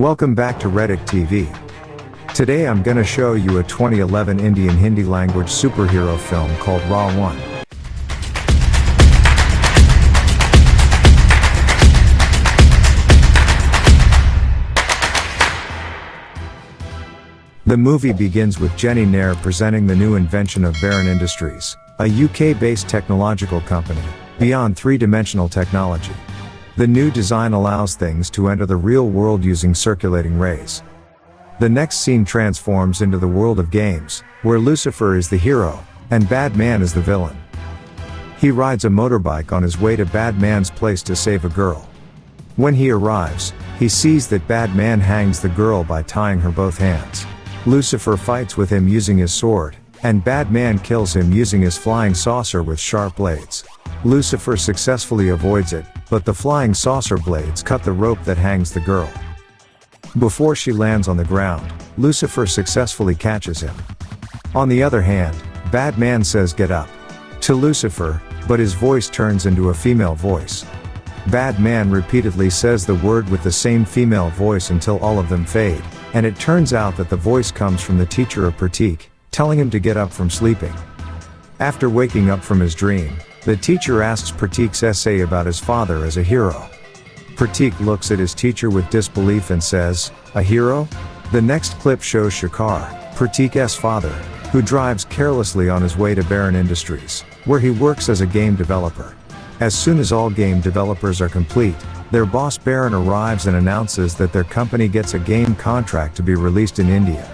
Welcome back to Reddyck TV. Today I'm gonna show you a 2011 Indian Hindi language superhero film called Raw 1. The movie begins with Jenny Nair presenting the new invention of Baron Industries, a UK-based technological company, beyond three-dimensional technology. The new design allows things to enter the real world using circulating rays. The next scene transforms into the world of games, where Lucifer is the hero, and Badman is the villain. He rides a motorbike on his way to Badman's place to save a girl. When he arrives, he sees that Badman hangs the girl by tying her both hands. Lucifer fights with him using his sword, and Badman kills him using his flying saucer with sharp blades. Lucifer successfully avoids it, but the flying saucer blades cut the rope that hangs the girl. Before she lands on the ground, Lucifer successfully catches him. On the other hand, Badman says "get up" to Lucifer, but his voice turns into a female voice. Badman repeatedly says the word with the same female voice until all of them fade, and it turns out that the voice comes from the teacher of Reddyck, telling him to get up from sleeping. After waking up from his dream, the teacher asks Reddyck's essay about his father as a hero. Reddyck looks at his teacher with disbelief and says, "A hero?" The next clip shows Shekhar, Reddyck's father, who drives carelessly on his way to Baron Industries, where he works as a game developer. As soon as all game developers are complete, their boss Baron arrives and announces that their company gets a game contract to be released in India.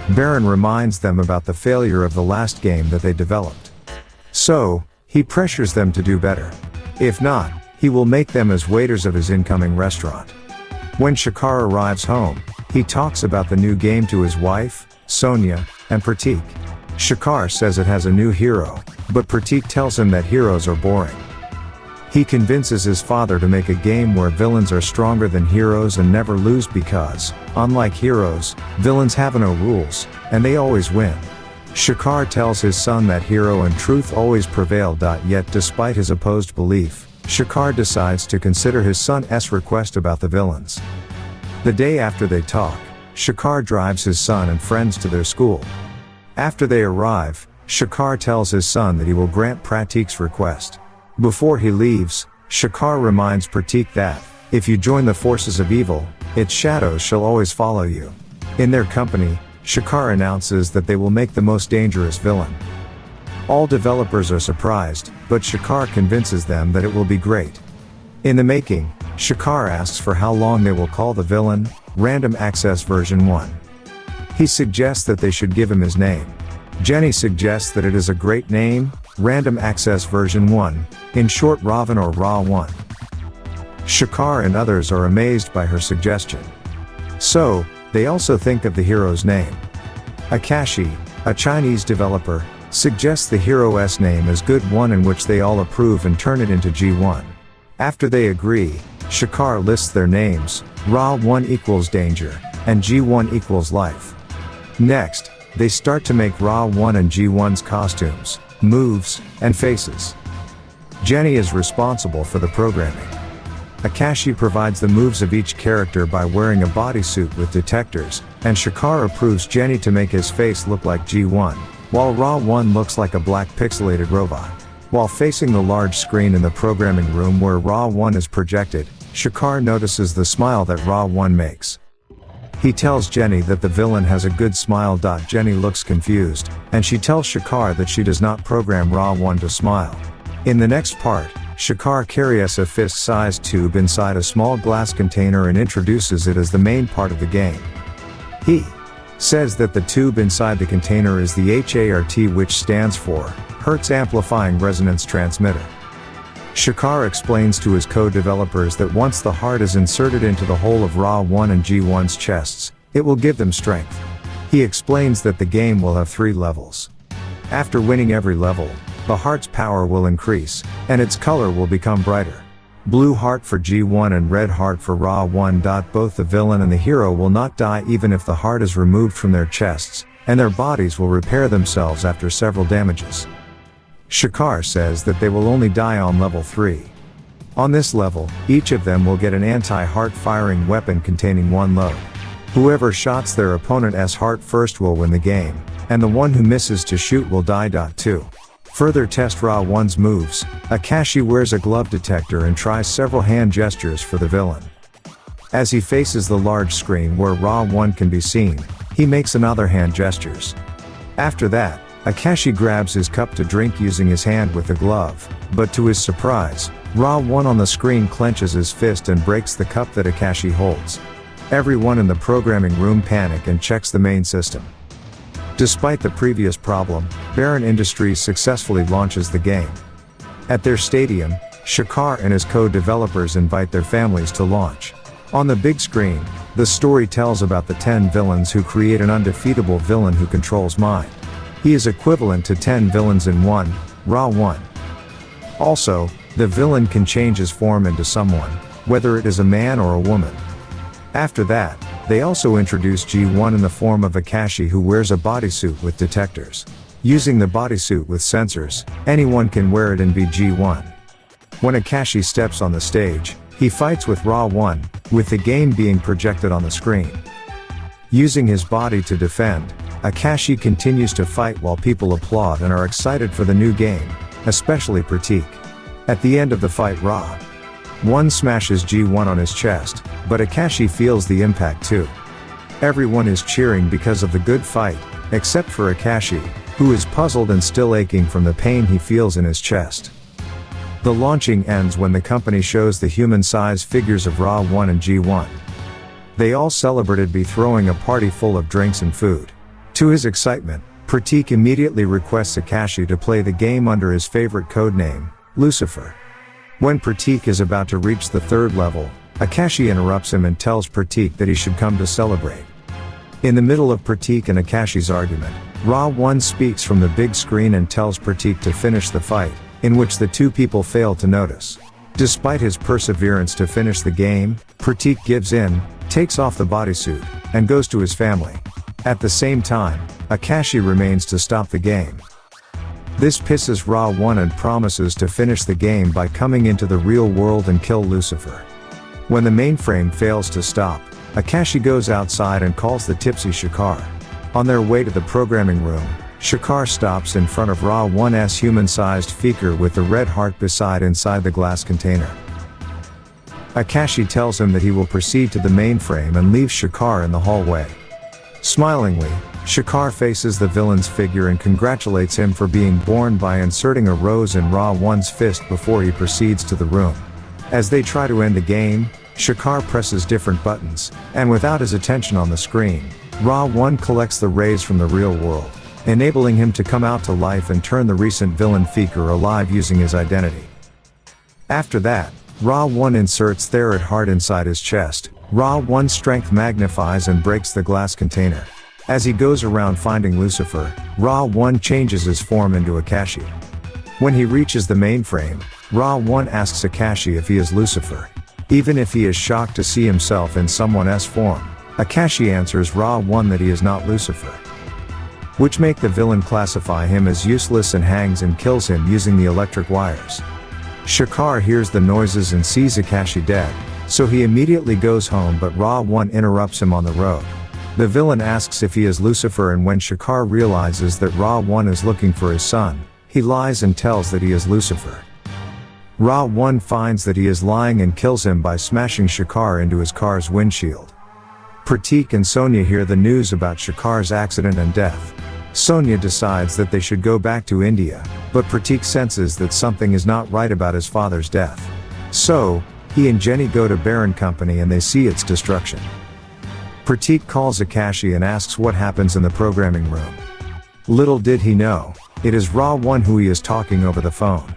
Baron reminds them about the failure of the last game that they developed. So, he pressures them to do better. If not, he will make them as waiters of his incoming restaurant. When Shekhar arrives home, he talks about the new game to his wife, Sonia, and Reddyck. Shekhar says it has a new hero, but Reddyck tells him that heroes are boring. He convinces his father to make a game where villains are stronger than heroes and never lose because, unlike heroes, villains have no rules, and they always win. Shekhar tells his son that hero and truth always prevail. Yet despite his opposed belief, Shekhar decides to consider his son's request about the villains. The day after they talk, Shekhar drives his son and friends to their school. After they arrive, Shekhar tells his son that he will grant Reddyck's request. Before he leaves, Shekhar reminds Reddyck that, if you join the forces of evil, its shadows shall always follow you. In their company, Shekhar announces that they will make the most dangerous villain. All developers are surprised, but Shekhar convinces them that it will be great. In the making, Shekhar asks for how long they will call the villain, Random Access version 1. He suggests that they should give him his name. Jenny suggests that it is a great name, Random Access version 1, in short Ravan or Ra 1. Shekhar and others are amazed by her suggestion. So, they also think of the hero's name. Akashi, a Chinese developer, suggests the hero's name as Good 1, in which they all approve and turn it into G1. After they agree, Shekhar lists their names, Ra 1 equals danger, and G1 equals life. Next, they start to make Ra 1 and G1's costumes, moves, and faces. Jenny is responsible for the programming. Akashi provides the moves of each character by wearing a bodysuit with detectors, and Shekhar approves Jenny to make his face look like G1, while Ra 1 looks like a black pixelated robot. While facing the large screen in the programming room where Ra 1 is projected, Shekhar notices the smile that Ra 1 makes. He tells Jenny that the villain has a good smile. Jenny looks confused, and she tells Shekhar that she does not program Ra 1 to smile. In the next part, Shekhar carries a fist-sized tube inside a small glass container and introduces it as the main part of the game. He says that the tube inside the container is the HART, which stands for Hertz Amplifying Resonance Transmitter. Shekhar explains to his co-developers that once the heart is inserted into the hole of Ra 1 and G1's chests, it will give them strength. He explains that the game will have 3 levels. After winning every level, the heart's power will increase, and its color will become brighter. Blue heart for G1 and red heart for Ra 1. Both the villain and the hero will not die even if the heart is removed from their chests, and their bodies will repair themselves after several damages. Shekhar says that they will only die on level 3. On this level, each of them will get an anti-heart firing weapon containing one load. Whoever shots their opponent's heart first will win the game, and the one who misses to shoot will die. 2. Further test Ra 1's moves, Akashi wears a glove detector and tries several hand gestures for the villain. As he faces the large screen where Ra 1 can be seen, he makes another hand gestures. After that, Akashi grabs his cup to drink using his hand with the glove, but to his surprise, Ra 1 on the screen clenches his fist and breaks the cup that Akashi holds. Everyone in the programming room panic and checks the main system. Despite the previous problem, Baron Industries successfully launches the game. At their stadium, Shakar and his co-developers invite their families to launch. On the big screen, the story tells about the 10 villains who create an undefeatable villain who controls mind. He is equivalent to 10 villains in one, Ra 1. Also, the villain can change his form into someone, whether it is a man or a woman. After that, they also introduce G1 in the form of Akashi, who wears a bodysuit with detectors. Using the bodysuit with sensors, anyone can wear it and be G1. When Akashi steps on the stage, he fights with Ra 1, with the game being projected on the screen. Using his body to defend, Akashi continues to fight while people applaud and are excited for the new game, especially Pratik. At the end of the fight, Ra 1 smashes G1 on his chest, but Akashi feels the impact too. Everyone is cheering because of the good fight, except for Akashi, who is puzzled and still aching from the pain he feels in his chest. The launching ends when the company shows the human-sized figures of Ra 1 and G1. They all celebrated by throwing a party full of drinks and food. To his excitement, Pratik immediately requests Akashi to play the game under his favorite codename, Lucifer. When Pratik is about to reach the third level, Akashi interrupts him and tells Pratik that he should come to celebrate. In the middle of Pratik and Akashi's argument, Ra 1 speaks from the big screen and tells Pratik to finish the fight, in which the two people fail to notice. Despite his perseverance to finish the game, Pratik gives in, takes off the bodysuit, and goes to his family. At the same time, Akashi remains to stop the game. This pisses Ra 1 and promises to finish the game by coming into the real world and kill Lucifer. When the mainframe fails to stop, Akashi goes outside and calls the tipsy Shakar. On their way to the programming room, Shakar stops in front of Ra 1's human-sized figure with the red heart beside inside the glass container. Akashi tells him that he will proceed to the mainframe and leaves Shakar in the hallway. Smilingly, Shakar faces the villain's figure and congratulates him for being born by inserting a rose in Ra 1's fist before he proceeds to the room. As they try to end the game, Shakar presses different buttons, and without his attention on the screen, Ra 1 collects the rays from the real world, enabling him to come out to life and turn the recent villain figure alive using his identity. After that, Ra 1 inserts Therate heart inside his chest. Ra 1's strength magnifies and breaks the glass container. As he goes around finding Lucifer, Ra 1 changes his form into Akashi. When he reaches the mainframe, Ra 1 asks Akashi if he is Lucifer. Even if he is shocked to see himself in someone else's form, Akashi answers Ra 1 that he is not Lucifer, which make the villain classify him as useless and hangs and kills him using the electric wires. Shakar hears the noises and sees Akashi dead, so he immediately goes home, but Ra 1 interrupts him on the road. The villain asks if he is Lucifer, and when Shakar realizes that Ra 1 is looking for his son, he lies and tells that he is Lucifer. Ra 1 finds that he is lying and kills him by smashing Shakar into his car's windshield. Pratik and Sonia hear the news about Shakar's accident and death. Sonia decides that they should go back to India, but Pratik senses that something is not right about his father's death. So, he and Jenny go to Baron Company and they see its destruction. Pratik calls Akashi and asks what happens in the programming room. Little did he know, it is Ra 1 who he is talking over the phone.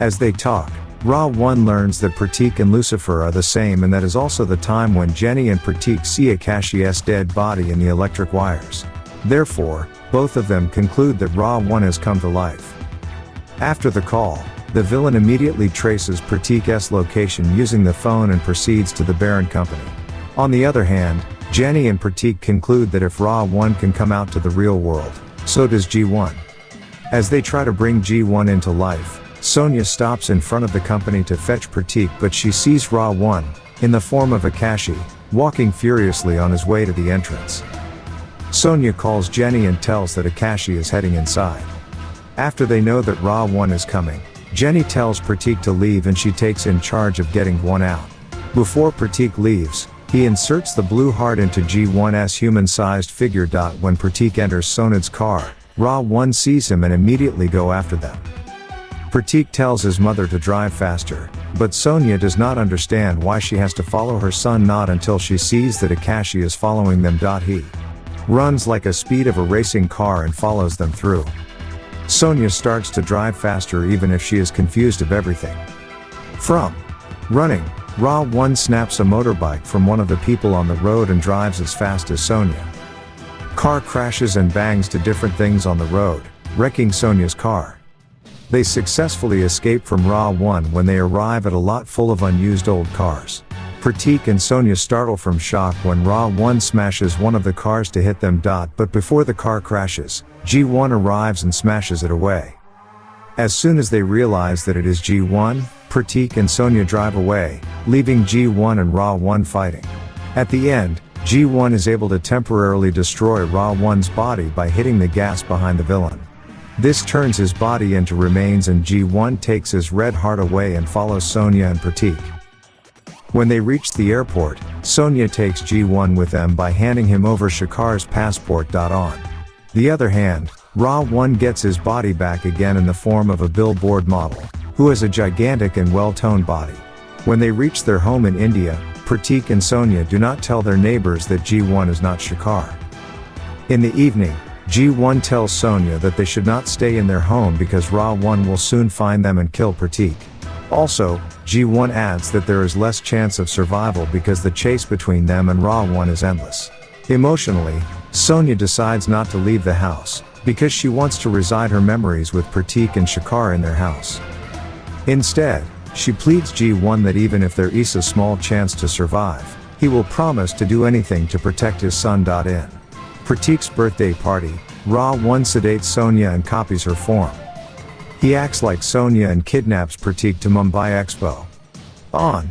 As they talk, Ra 1 learns that Pratik and Lucifer are the same, and that is also the time when Jenny and Pratik see Akashi's dead body in the electric wires. Therefore, both of them conclude that Ra 1 has come to life. After the call, the villain immediately traces Pratik's location using the phone and proceeds to the Baron Company. On the other hand, Jenny and Pratik conclude that if Ra 1 can come out to the real world, so does G1. As they try to bring G1 into life, Sonya stops in front of the company to fetch Pratik, but she sees Ra 1, in the form of Akashi, walking furiously on his way to the entrance. Sonya calls Jenny and tells that Akashi is heading inside. After they know that Ra 1 is coming, Jenny tells Pratik to leave and she takes in charge of getting G1 out. Before Pratik leaves, he inserts the blue heart into G1's human-sized figure. When Pratik enters Sonya's car, Ra 1 sees him and immediately go after them. Pratik tells his mother to drive faster, but Sonya does not understand why she has to follow her son, not until she sees that Akashi is following them. He runs like a speed of a racing car and follows them through. Sonya starts to drive faster even if she is confused of everything. From running, Ra 1 snaps a motorbike from one of the people on the road and drives as fast as Sonya. Car crashes and bangs to different things on the road, wrecking Sonya's car. They successfully escape from Ra 1 when they arrive at a lot full of unused old cars. Pratik and Sonya startle from shock when Ra 1 smashes one of the cars to hit them. But before the car crashes, G1 arrives and smashes it away. As soon as they realize that it is G1, Pratik and Sonya drive away, leaving G1 and Ra 1 fighting. At the end, G1 is able to temporarily destroy Ra 1's body by hitting the gas behind the villain. This turns his body into remains and G1 takes his red heart away and follows Sonya and Pratik. When they reach the airport, Sonya takes G1 with them by handing him over Shekar's passport. On the other hand, Ra 1 gets his body back again in the form of a billboard model, who has a gigantic and well-toned body. When they reach their home in India, Pratik and Sonya do not tell their neighbors that G1 is not Shekar. In the evening, G1 tells Sonya that they should not stay in their home because Ra 1 will soon find them and kill Pratik. Also, G1 adds that there is less chance of survival because the chase between them and Ra 1 is endless. Emotionally, Sonya decides not to leave the house, because she wants to reside her memories with Pratik and Shekar in their house. Instead, she pleads G1 that even if there is a small chance to survive, he will promise to do anything to protect his son. In Pratik's birthday party, Ra 1 sedates Sonya and copies her form. He acts like Sonya and kidnaps Pratik to Mumbai Expo. On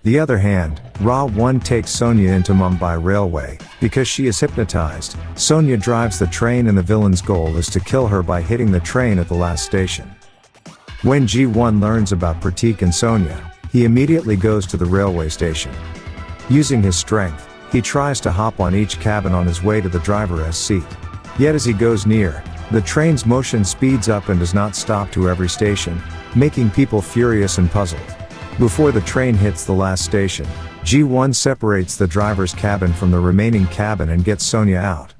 the other hand, Ra 1 takes Sonya into Mumbai Railway, because she is hypnotized. Sonya drives the train and the villain's goal is to kill her by hitting the train at the last station. When G1 learns about Pratik and Sonya, he immediately goes to the railway station. Using his strength, he tries to hop on each cabin on his way to the driver's seat. Yet as he goes near, the train's motion speeds up and does not stop to every station, making people furious and puzzled. Before the train hits the last station, G1 separates the driver's cabin from the remaining cabin and gets Sonya out.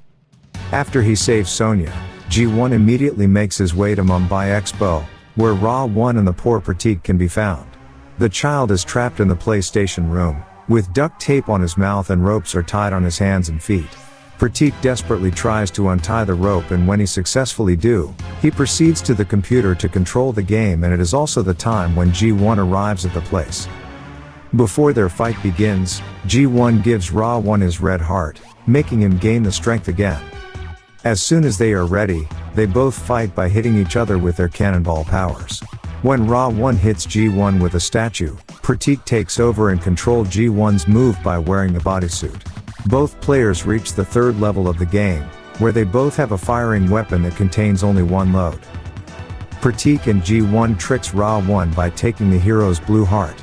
After he saves Sonya, G1 immediately makes his way to Mumbai Expo, where Ra 1 and the poor Pratik can be found. The child is trapped in the PlayStation room, with duct tape on his mouth and ropes are tied on his hands and feet. Pratik desperately tries to untie the rope, and when he successfully do, he proceeds to the computer to control the game, and it is also the time when G1 arrives at the place. Before their fight begins, G1 gives Ra 1 his red heart, making him gain the strength again. As soon as they are ready, they both fight by hitting each other with their cannonball powers. When Ra 1 hits G1 with a statue, Pratik takes over and controls G1's move by wearing the bodysuit. Both players reach the third level of the game, where they both have a firing weapon that contains only one load. Pratik and G1 tricks Ra 1 by taking the hero's blue heart.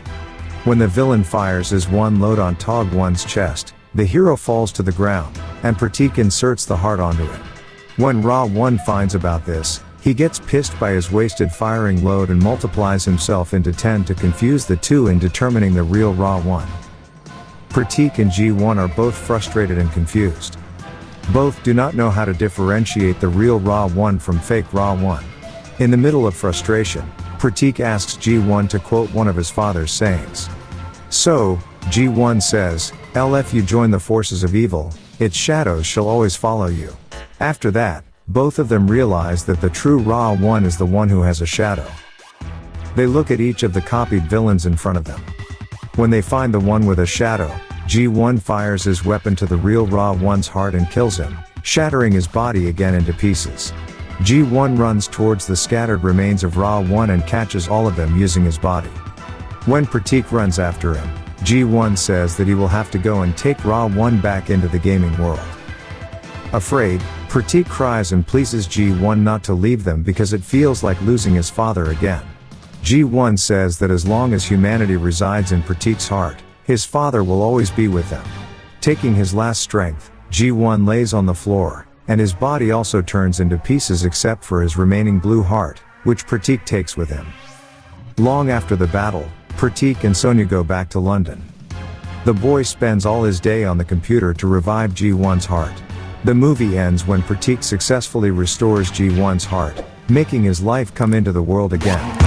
When the villain fires his one load on Tog 1's chest, the hero falls to the ground, and Pratik inserts the heart onto it. When Ra 1 finds about this, he gets pissed by his wasted firing load and multiplies himself into 10 to confuse the two in determining the real Ra 1. Pratik and G1 are both frustrated and confused. Both do not know how to differentiate the real Ra 1 from fake Ra 1. In the middle of frustration, Pratik asks G1 to quote one of his father's sayings. So, G1 says, "If you join the forces of evil, its shadows shall always follow you." After that, both of them realize that the true Ra 1 is the one who has a shadow. They look at each of the copied villains in front of them. When they find the one with a shadow, G1 fires his weapon to the real Ra 1's heart and kills him, shattering his body again into pieces. G1 runs towards the scattered remains of Ra-1 and catches all of them using his body. When Pratik runs after him, G1 says that he will have to go and take Ra-1 back into the gaming world. Afraid, Pratik cries and pleases G1 not to leave them because it feels like losing his father again. G1 says that as long as humanity resides in Pratik's heart, his father will always be with them. Taking his last strength, G1 lays on the floor, and his body also turns into pieces except for his remaining blue heart, which Pratik takes with him. Long after the battle, Pratik and Sonia go back to London. The boy spends all his day on the computer to revive G1's heart. The movie ends when Pratik successfully restores G1's heart, making his life come into the world again.